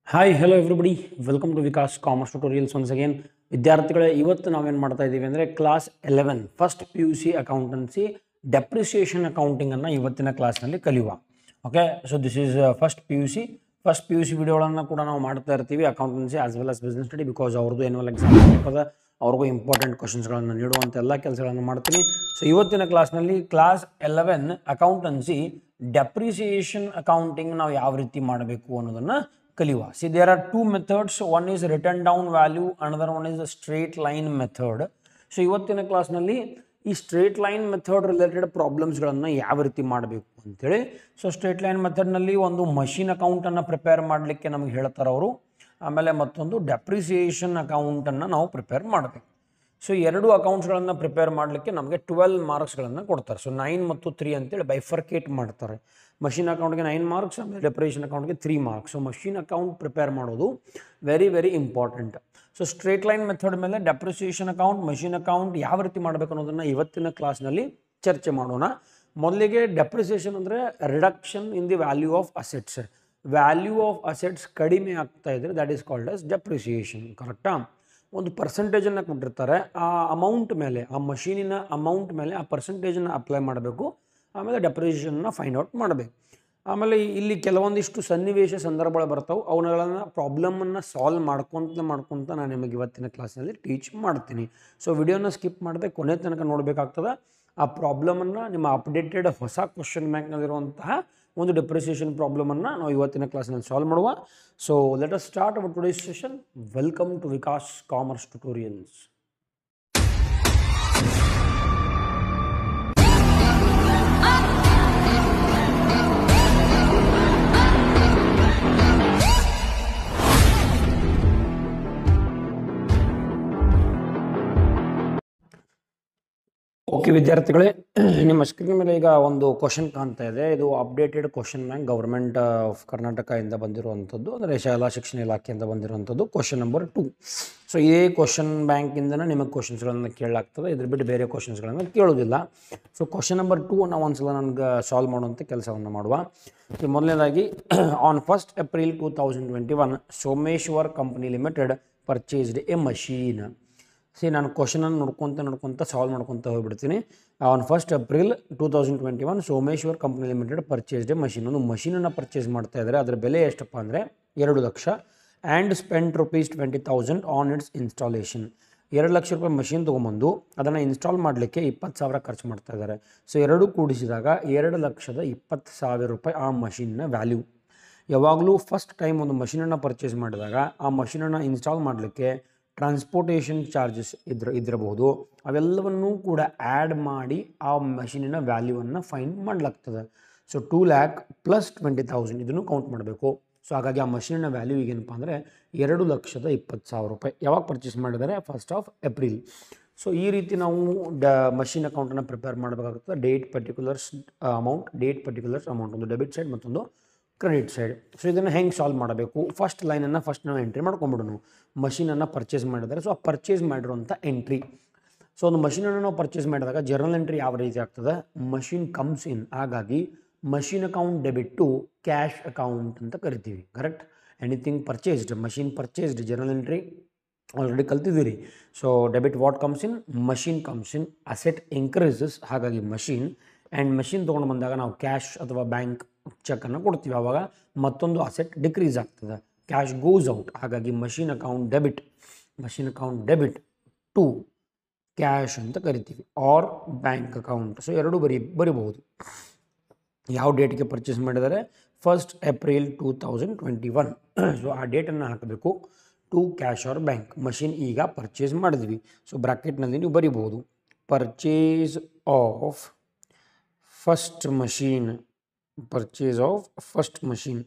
Hi hello everybody welcome to Vikas commerce tutorials once again. ವಿದ್ಯಾರ್ಥಿಗಳೇ, ಇವತ್ತು ನಾವೇನು ಮಾಡ್ತಾ ಇದ್ದೀವಿ ಅಂದರೆ class 11 first P U C accountancy depreciation ಅಕೌಂಟಿಂಗನ್ನು ಇವತ್ತಿನ ಕ್ಲಾಸ್ನಲ್ಲಿ ಕಲಿಯುವ. Okay, so this is first P U C ವಿಡಿಯೋಗಳನ್ನು ಕೂಡ ನಾವು ಮಾಡ್ತಾ ಇರ್ತೀವಿ accountancy as well as business study, because ಅವ್ರದ್ದು ಎನ್ಯುವಲ್ ಎಕ್ಸಾಮ್ ಇರ್ತದ, ಅವ್ರಿಗೂ ಇಂಪಾರ್ಟೆಂಟ್ ಕ್ವಶನ್ಸ್ಗಳನ್ನು ನೀಡುವಂಥ ಎಲ್ಲ ಕೆಲಸಗಳನ್ನು ಮಾಡ್ತೀನಿ. ಸೊ ಇವತ್ತಿನ ಕ್ಲಾಸ್ನಲ್ಲಿ ಕ್ಲಾಸ್ 11 ಅಕೌಂಟೆನ್ಸಿ ಡೆಪ್ರಿಸಿಯೇಷನ್ ಅಕೌಂಟಿಂಗ್ ನಾವು ಯಾವ ರೀತಿ ಮಾಡಬೇಕು ಅನ್ನೋದನ್ನು ಕಲಿಯುವ. See there are two methods, one is written down value, another one is straight line method. So ಇವತ್ತಿನ ಕ್ಲಾಸ್ನಲ್ಲಿ ಈ ಸ್ಟ್ರೇಟ್ ಲೈನ್ ಮೆಥಡ್ ರಿಲೇಟೆಡ್ ಪ್ರಾಬ್ಲಮ್ಸ್ಗಳನ್ನು ಯಾವ ರೀತಿ ಮಾಡಬೇಕು ಅಂತೇಳಿ. ಸೊ ಸ್ಟ್ರೇಟ್ ಲೈನ್ ಮೆಥಡ್ನಲ್ಲಿ ಒಂದು ಮಷಿನ್ ಅಕೌಂಟನ್ನು ಪ್ರಿಪೇರ್ ಮಾಡಲಿಕ್ಕೆ ನಮಗೆ ಹೇಳ್ತಾರೆ ಅವರು, ಆಮೇಲೆ ಮತ್ತೊಂದು ಡೆಪ್ರಿಸಿಯೇಷನ್ ಅಕೌಂಟನ್ನು ನಾವು ಪ್ರಿಪೇರ್ ಮಾಡಬೇಕು. ಸೊ ಎರಡು ಅಕೌಂಟ್ಸ್ಗಳನ್ನು ಪ್ರಿಪೇರ್ ಮಾಡಲಿಕ್ಕೆ ನಮಗೆ 12 ಮಾರ್ಕ್ಸ್ಗಳನ್ನು ಕೊಡ್ತಾರೆ. ಸೊ 9 ಮತ್ತು 3 ಅಂತೇಳಿ ಬೈಫರ್ಕೇಟ್ ಮಾಡ್ತಾರೆ. ಮಷಿನ್ ಅಕೌಂಟ್ಗೆ 9 ಮಾರ್ಕ್ಸ್, ಆಮೇಲೆ ಡೆಪ್ರಿಸಿಯೇಷನ್ ಅಕೌಂಟ್ಗೆ 3 marks. So machine account prepare ಮಾಡೋದು very very important. So straight line method ಮೇಲೆ ಡೆಪ್ರಿಸಿಯೇಷನ್ ಅಕೌಂಟ್, ಮಷಿನ್ ಅಕೌಂಟ್ ಯಾವ ರೀತಿ ಮಾಡಬೇಕು ಅನ್ನೋದನ್ನು ಇವತ್ತಿನ ಕ್ಲಾಸ್ನಲ್ಲಿ ಚರ್ಚೆ ಮಾಡೋಣ. ಮೊದಲಿಗೆ ಡೆಪ್ರಿಸಿಯೇಷನ್ ಅಂದರೆ reduction in the value of assets. Value of assets ಕಡಿಮೆ ಆಗ್ತಾ ಇದ್ರೆ that is called as depreciation. ಕರೆಕ್ಟಾ? ಒಂದು ಪರ್ಸೆಂಟೇಜನ್ನು ಕೊಟ್ಟಿರ್ತಾರೆ, ಆ ಅಮೌಂಟ್ ಮೇಲೆ, ಆ ಮಷೀನಿನ ಅಮೌಂಟ್ ಮೇಲೆ ಆ ಪರ್ಸೆಂಟೇಜನ್ನು ಅಪ್ಲೈ ಮಾಡಬೇಕು, ಆಮೇಲೆ ಡೆಪ್ರಿಸಿಯೇಷನ್ನ ಫೈಂಡ್ ಔಟ್ ಮಾಡಬೇಕು. ಆಮೇಲೆ ಇಲ್ಲಿ ಕೆಲವೊಂದಿಷ್ಟು ಸನ್ನಿವೇಶ ಸಂದರ್ಭಗಳು ಬರ್ತಾವೆ, ಅವುಗಳನ್ನು ಪ್ರಾಬ್ಲಮನ್ನು ಸಾಲ್ವ್ ಮಾಡ್ಕೊತ ನಾನು ನಿಮಗೆ ಇವತ್ತಿನ ಕ್ಲಾಸ್ನಲ್ಲಿ ಟೀಚ್ ಮಾಡ್ತೀನಿ. ಸೊ ವಿಡಿಯೋನ ಸ್ಕಿಪ್ ಮಾಡದೆ ಕೊನೆ ತನಕ ನೋಡಬೇಕಾಗ್ತದೆ. ಆ ಪ್ರಾಬ್ಲಮನ್ನು ನಿಮ್ಮ ಅಪ್ಡೇಟೆಡ್ ಹೊಸ ಕ್ವಶನ್ ಬ್ಯಾಂಕ್ನಲ್ಲಿರುವಂತಹ ಒಂದು ಡೆಪ್ರಿಸಿಯೇಷನ್ ಪ್ರಾಬ್ಲಮನ್ನು ನಾವು ಇವತ್ತಿನ ಕ್ಲಾಸ್ನಲ್ಲಿ ಸಾಲ್ವ್ ಮಾಡುವ. So let us start our today's session. Welcome to Vikas commerce tutorials. Okay ವಿದ್ಯಾರ್ಥಿಗಳೇ, ನಿಮ್ಮ ಸ್ಕ್ರೀನ್ ಮೇಲೆ ಈಗ ಒಂದು ಕ್ವಶನ್ ಕಾಣ್ತಾ ಇದೆ. ಇದು updated question bank government of ಕರ್ನಾಟಕದಿಂದ ಬಂದಿರುವಂಥದ್ದು, ಅಂದರೆ ಶಾಲಾ ಶಿಕ್ಷಣ ಇಲಾಖೆಯಿಂದ ಬಂದಿರುವಂಥದ್ದು ಕ್ವಶನ್ ನಂಬರ್ 2. ಸೊ ಇದೇ ಕ್ವಶನ್ ಬ್ಯಾಂಕಿಂದನೇ ನಿಮಗೆ ಕ್ವಶನ್ಸ್ಗಳನ್ನು ಕೇಳಲಾಗ್ತದೆ, ಇದ್ರ ಬಿಟ್ಟು ಬೇರೆ ಕ್ವಶನ್ಸ್ಗಳನ್ನು ಕೇಳೋದಿಲ್ಲ. ಸೊ ಕ್ವಶನ್ ನಂಬರ್ 2 ನಾವು ಒಂದ್ಸಲ ನನಗೆ ಸಾಲ್ವ್ ಮಾಡುವಂಥ ಕೆಲಸವನ್ನು ಮಾಡುವ. ಮೊದಲನೇದಾಗಿ, on 1st April 2021 Someshwar company limited purchased a machine. ನಾನು ಕ್ವಶನನ್ನು ನೋಡ್ಕೊತ ಸಾಲ್ವ್ ಮಾಡ್ಕೊತ ಹೋಗ್ಬಿಡ್ತೀನಿ. On 1st April 2021 Someshwar company limited purchased a machine. ಒಂದು ಮಷೀನನ್ನು ಪರ್ಚೇಸ್ ಮಾಡ್ತಾ ಇದ್ದಾರೆ, ಅದರ ಬೆಲೆ ಎಷ್ಟಪ್ಪ ಅಂದರೆ 2 lakh. And spend ₹20,000 on its installation. 2 lakh ರೂಪಾಯಿ ಮಷೀನ್ ತೊಗೊಂಬಂದು ಅದನ್ನು ಇನ್ಸ್ಟಾಲ್ ಮಾಡಲಿಕ್ಕೆ 20,000 ಖರ್ಚು ಮಾಡ್ತಾ ಇದ್ದಾರೆ. ಸೊ ಎರಡೂ ಕೂಡಿಸಿದಾಗ 2,20,000 ರೂಪಾಯಿ ಆ ಮಷೀನ್ನ ವ್ಯಾಲ್ಯೂ. ಯಾವಾಗಲೂ ಫಸ್ಟ್ ಟೈಮ್ ಒಂದು ಮಷೀನನ್ನು ಪರ್ಚೇಸ್ ಮಾಡಿದಾಗ ಆ ಮಷೀನನ್ನು ಇನ್ಸ್ಟಾಲ್ ಮಾಡಲಿಕ್ಕೆ ಟ್ರಾನ್ಸ್ಪೋರ್ಟೇಷನ್ ಚಾರ್ಜಸ್ ಇದ್ದಿರಬಹುದು, ಅವೆಲ್ಲವನ್ನೂ ಕೂಡ ಆ್ಯಡ್ ಮಾಡಿ ಆ ಮಷೀನಿನ ವ್ಯಾಲ್ಯೂವನ್ನು ಫೈಂಡ್ ಮಾಡಲಾಗ್ತದೆ. ಸೊ 2 lakh ಪ್ಲಸ್ 20,000 ಇದನ್ನು ಕೌಂಟ್ ಮಾಡಬೇಕು. ಸೊ ಹಾಗಾಗಿ ಆ ಮಷೀನಿನ ವ್ಯಾಲ್ಯೂ ಈಗೇನಪ್ಪ ಅಂದರೆ 2,20,000 ರೂಪಾಯಿ. ಯಾವಾಗ ಪರ್ಚೇಸ್ ಮಾಡಿದ್ದಾರೆ? 1st April. ಸೊ ಈ ರೀತಿ ನಾವು ಮಷೀನ್ ಅಕೌಂಟನ್ನು ಪ್ರಿಪೇರ್ ಮಾಡಬೇಕಾಗ್ತದೆ. ಡೇಟ್ ಪರ್ಟಿಕ್ಯುಲರ್ಸ್ ಅಮೌಂಟ್, ಒಂದು ಡೆಬಿಟ್ ಸೈಡ್ ಮತ್ತೊಂದು ಕ್ರೆಡಿಟ್ ಸೈಡ್. ಸೊ ಇದನ್ನು ಹೆಂಗೆ ಸಾಲ್ವ್ ಮಾಡಬೇಕು? ಫಸ್ಟ್ ಲೈನನ್ನು ಫಸ್ಟ್ ನಾವು ಎಂಟ್ರಿ ಮಾಡ್ಕೊಂಡ್ಬಿಡೋಣ. ಮಷೀನನ್ನು ಪರ್ಚೇಸ್ ಮಾಡಿದರೆ, ಸೊ ಆ ಪರ್ಚೇಸ್ ಮಾಡಿರುವಂಥ ಎಂಟ್ರಿ. ಸೊ ಒಂದು ಮಷೀನನ್ನು ನಾವು ಪರ್ಚೇಸ್ ಮಾಡಿದಾಗ ಜರ್ನಲ್ ಎಂಟ್ರಿ ಯಾವ ರೀತಿ ಆಗ್ತದೆ? ಮಷೀನ್ ಕಮ್ಸ್ ಇನ್, ಹಾಗಾಗಿ machine account debit to cash account ಅಂತ ಕರಿತೀವಿ. Correct? Anything purchased, machine purchased, journal entry already ಕಲ್ತಿದ್ದೀರಿ. So debit what comes in? Machine comes in. Asset increases, ಹಾಗಾಗಿ ಮಷೀನ್. ಆ್ಯಂಡ್ ಮಷೀನ್ ತೊಗೊಂಡು ಬಂದಾಗ ನಾವು ಕ್ಯಾಶ್ ಅಥವಾ bank ಚೆಕ್ಕನ್ನು ಕೊಡ್ತೀವಿ, ಆವಾಗ ಮತ್ತೊಂದು ಅಸೆಟ್ ಡಿಕ್ರೀಸ್ ಆಗ್ತದೆ, ಕ್ಯಾಶ್ ಗೋಸ್ ಔಟ್. ಹಾಗಾಗಿ machine account debit to cash ಅಂತ ಕರಿತೀವಿ, ಆರ್ ಬ್ಯಾಂಕ್ ಅಕೌಂಟ್. ಸೊ ಎರಡು ಬರಿಬಹುದು. ಯಾವ ಡೇಟ್ಗೆ ಪರ್ಚೇಸ್ ಮಾಡಿದ್ದಾರೆ? 1st April 2021. ಸೊ ಆ ಡೇಟನ್ನು ಹಾಕಬೇಕು. To cash or bank. Machine ಈಗ ಪರ್ಚೇಸ್ ಮಾಡಿದ್ವಿ, ಸೊ ಬ್ರಾಕೆಟ್ನಲ್ಲಿ ನೀವು ಬರಿಬಹುದು ಪರ್ಚೇಸ್ ಆಫ್ ಫಸ್ಟ್ ಮಷೀನ್,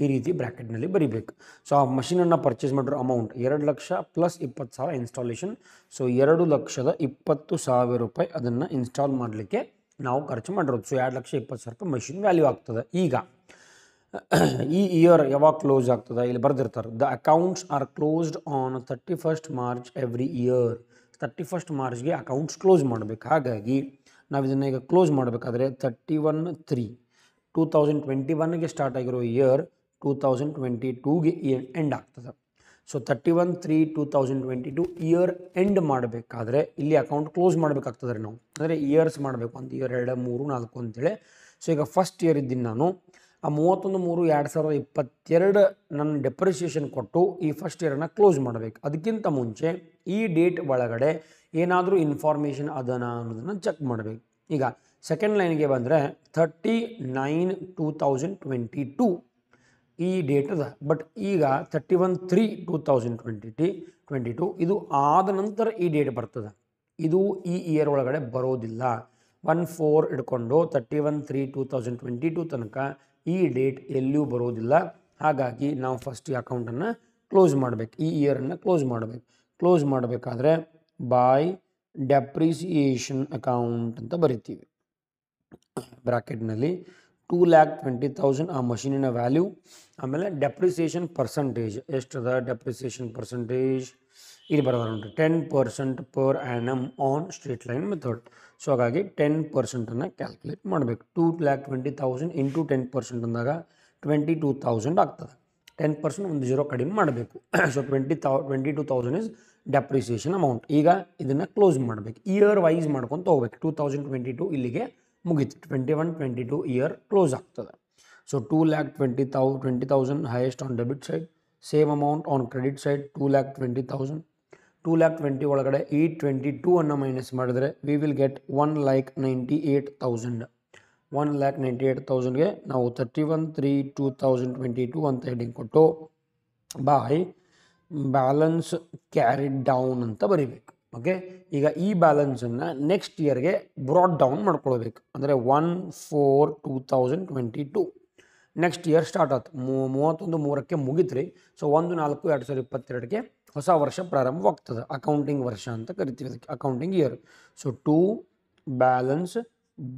ಈ ರೀತಿ ಬ್ರ್ಯಾಕೆಟ್ನಲ್ಲಿ ಬರಿಬೇಕು. ಸೊ ಆ ಮಷೀನನ್ನು ಪರ್ಚೇಸ್ ಮಾಡಿರೋ amount 2 lakh plus 20,000 installation. So 2,20,000 ರೂಪಾಯಿ ಅದನ್ನು ಇನ್ಸ್ಟಾಲ್ ಮಾಡಲಿಕ್ಕೆ ನಾವು ಖರ್ಚು ಮಾಡಿರೋದು. ಸೊ 2,20,000 ರೂಪಾಯಿ ಮಷೀನ್ ವ್ಯಾಲ್ಯೂ ಆಗ್ತದೆ. ಈಗ ಈ ಇಯರ್ ಯಾವಾಗ ಕ್ಲೋಸ್ ಆಗ್ತದೆ? ಇಲ್ಲಿ ಬರೆದಿರ್ತಾರೆ, the accounts are closed on 31st March every year. 31st Marchಗೆ ಅಕೌಂಟ್ಸ್ ಕ್ಲೋಸ್ ಮಾಡಬೇಕು. ಹಾಗಾಗಿ ನಾವು ಇದನ್ನು ಈಗ ಕ್ಲೋಸ್ ಮಾಡಬೇಕಾದ್ರೆ 31/3 2021ಗೆ ಸ್ಟಾರ್ಟ್ ಆಗಿರೋ ಇಯರ್ 2022ಗೆ ಎಂಡ್ ಆಗ್ತದೆ. ಸೊ 31/3/2022 ಇಯರ್ ಎಂಡ್ ಮಾಡಬೇಕಾದ್ರೆ ಇಲ್ಲಿ ಅಕೌಂಟ್ ಕ್ಲೋಸ್ ಮಾಡಬೇಕಾಗ್ತದೆ ರೀ ನಾವು. ಅಂದರೆ ಇಯರ್ಸ್ ಮಾಡಬೇಕು, 1 ಇಯರ್ 2 3 4 ಅಂತೇಳಿ. ಸೊ ಈಗ ಫಸ್ಟ್ ಇಯರ್ ಇದ್ದೀನಿ ನಾನು, ಆ 31/3/2022 ನನ್ನ ಡೆಪ್ರಿಸಿಯೇಷನ್ ಕೊಟ್ಟು ಈ ಫಸ್ಟ್ ಇಯರನ್ನು ಕ್ಲೋಸ್ ಮಾಡಬೇಕು. ಅದಕ್ಕಿಂತ ಮುಂಚೆ ಈ ಡೇಟ್ ಒಳಗಡೆ ಏನಾದರೂ ಇನ್ಫಾರ್ಮೇಷನ್ ಅದನ ಅನ್ನೋದನ್ನು ಚೆಕ್ ಮಾಡಬೇಕು. ಈಗ ಸೆಕೆಂಡ್ ಲೈನ್ಗೆ ಬಂದರೆ 39/2022 ಈ ಡೇಟ್ ಅದ. ಬಟ್ ಈಗ 31/3/2022 ಇದು ಆದ ನಂತರ ಈ ಡೇಟ್ ಬರ್ತದೆ. ಇದು ಈ ಇಯರ್ ಒಳಗಡೆ ಬರೋದಿಲ್ಲ. 1/4 ಹಿಡ್ಕೊಂಡು 31/3/2022 ತನಕ ಈ ಡೇಟ್ ಎಲ್ಲಿಯೂ ಬರೋದಿಲ್ಲ. ಹಾಗಾಗಿ ನಾವು ಫಸ್ಟ್ ಈ ಅಕೌಂಟನ್ನು ಕ್ಲೋಸ್ ಮಾಡಬೇಕು, ಈ ಇಯರನ್ನು ಕ್ಲೋಸ್ ಮಾಡಬೇಕು. ಕ್ಲೋಸ್ ಮಾಡಬೇಕಾದ್ರೆ ಬೈ ಡೆಪ್ರಿಸಿಯೇಷನ್ ಅಕೌಂಟ್ ಅಂತ ಬರಿತೀವಿ. ಬ್ರಾಕೆಟ್ನಲ್ಲಿ 2,20,000 ಆ ಮಷೀನಿನ ವ್ಯಾಲ್ಯೂ, ಆಮೇಲೆ ಡೆಪ್ರಿಸಿಯೇಷನ್ ಪರ್ಸಂಟೇಜ್ ಎಷ್ಟದ, ಡೆಪ್ರಿಸಿಯೇಷನ್ ಪರ್ಸಂಟೇಜ್ ಇಲ್ಲಿ ಬರೋದ ನೋಡಿರಿ 10% per annum on straight line method. So ಹಾಗಾಗಿ 10%ಅನ್ನು ಕ್ಯಾಲ್ಕುಲೇಟ್ ಮಾಡಬೇಕು. 2,20,000 ಇಂಟು 10% ಅಂದಾಗ 22,000 ಆಗ್ತದೆ. 10% ಒಂದು 0 ಕಡಿಮೆ ಮಾಡಬೇಕು. So 22,000 is depreciation amount. ಈಗ ಇದನ್ನು ಕ್ಲೋಸ್ ಮಾಡಬೇಕು, ಇಯರ್ ವೈಸ್ ಮಾಡ್ಕೊತ ಹೋಗ್ಬೇಕು. 2022 ಇಲ್ಲಿಗೆ ಮುಗೀತು. 21-22 ಇಯರ್ ಕ್ಲೋಸ್ ಆಗ್ತದೆ. So 2,20,000 highest on debit side, same amount on credit side 2,20,000. 2,20,000 ಒಳಗಡೆ 822 ಅನ್ನು ಮೈನಸ್ ಮಾಡಿದರೆ ವಿ ವಿಲ್ ಗೆಟ್ 1,98,000. 1,98,000ಗೆ ನಾವು 31/3/2022 ಅಂತ ಹೆಡಿಂಗ್ ಕೊಟ್ಟು ಬೈ ಬ್ಯಾಲೆನ್ಸ್ ಕ್ಯಾರಿಡ್ ಡೌನ್ ಅಂತ ಬರೀಬೇಕು. ಓಕೆ, ಈಗ ಈ ಬ್ಯಾಲೆನ್ಸನ್ನು ನೆಕ್ಸ್ಟ್ ಇಯರ್ಗೆ ಬ್ರಾಡ್ ಡೌನ್ ಮಾಡ್ಕೊಳ್ಬೇಕು. ಅಂದರೆ 1/4/2022 ನೆಕ್ಸ್ಟ್ ಇಯರ್ ಸ್ಟಾರ್ಟ್ ಆಯ್ತು. 31/3ಕ್ಕೆ ಮುಗಿತ್ರಿ. ಸೊ 1/4/2022ಗೆ ಹೊಸ ವರ್ಷ ಪ್ರಾರಂಭವಾಗ್ತದೆ. ಅಕೌಂಟಿಂಗ್ ವರ್ಷ ಅಂತ ಕರಿತೀವಿ ಅದಕ್ಕೆ, accounting year. So 2 balance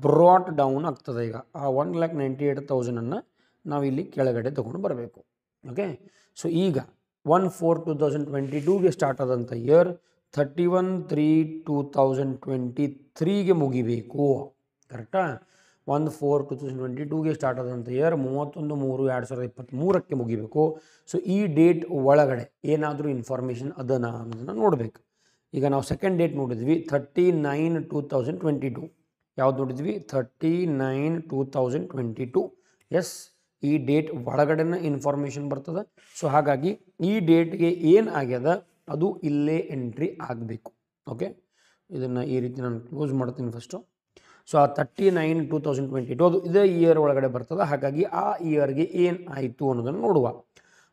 brought down ಆಗ್ತದೆ. ಈಗ ಆ 1,98,000ಅನ್ನು ನಾವು ಇಲ್ಲಿ ಕೆಳಗಡೆ ತೊಗೊಂಡು ಬರಬೇಕು. ಓಕೆ, ಸೊ ಈಗ 1/4/2022ಗೆ ಸ್ಟಾರ್ಟ್ ಆದಂಥ ಇಯರ್ 31/3/2023ಗೆ ಮುಗಿಬೇಕು. ಕರೆಕ್ಟಾ? 1/4/2022ಗೆ ಸ್ಟಾರ್ಟ್ ಆದಂಥ ಇಯರ್ 31/3/2023ಕ್ಕೆ ಮುಗಿಬೇಕು. ಸೊ ಈ ಡೇಟ್ ಒಳಗಡೆ ಏನಾದರೂ ಇನ್ಫಾರ್ಮೇಷನ್ ಅದನ್ನ ಅನ್ನೋದನ್ನು ನೋಡಬೇಕು. ಈಗ ನಾವು ಸೆಕೆಂಡ್ ಡೇಟ್ ನೋಡಿದ್ವಿ 39/2022. ಯಾವ್ದು ನೋಡಿದ್ವಿ? 39/2022. ಎಸ್, ಈ ಡೇಟ್ ಒಳಗಡೆನ ಇನ್ಫಾರ್ಮೇಷನ್ ಬರ್ತದೆ. ಸೊ ಹಾಗಾಗಿ ಈ ಡೇಟ್ಗೆ ಏನು ಆಗ್ಯದ ಅದು ಇಲ್ಲೇ ಎಂಟ್ರಿ ಆಗಬೇಕು. ಓಕೆ, ಇದನ್ನು ಈ ರೀತಿ ನಾನು ಕ್ಲೋಸ್ ಮಾಡ್ತೀನಿ ಫಸ್ಟು. ಸೊ ಆ 39/2022 ಅದು ಇದೇ ಇಯರ್ ಒಳಗಡೆ ಬರ್ತದೆ. ಹಾಗಾಗಿ ಆ ಇಯರ್ಗೆ ಏನು ಆಯಿತು ಅನ್ನೋದನ್ನು ನೋಡುವ.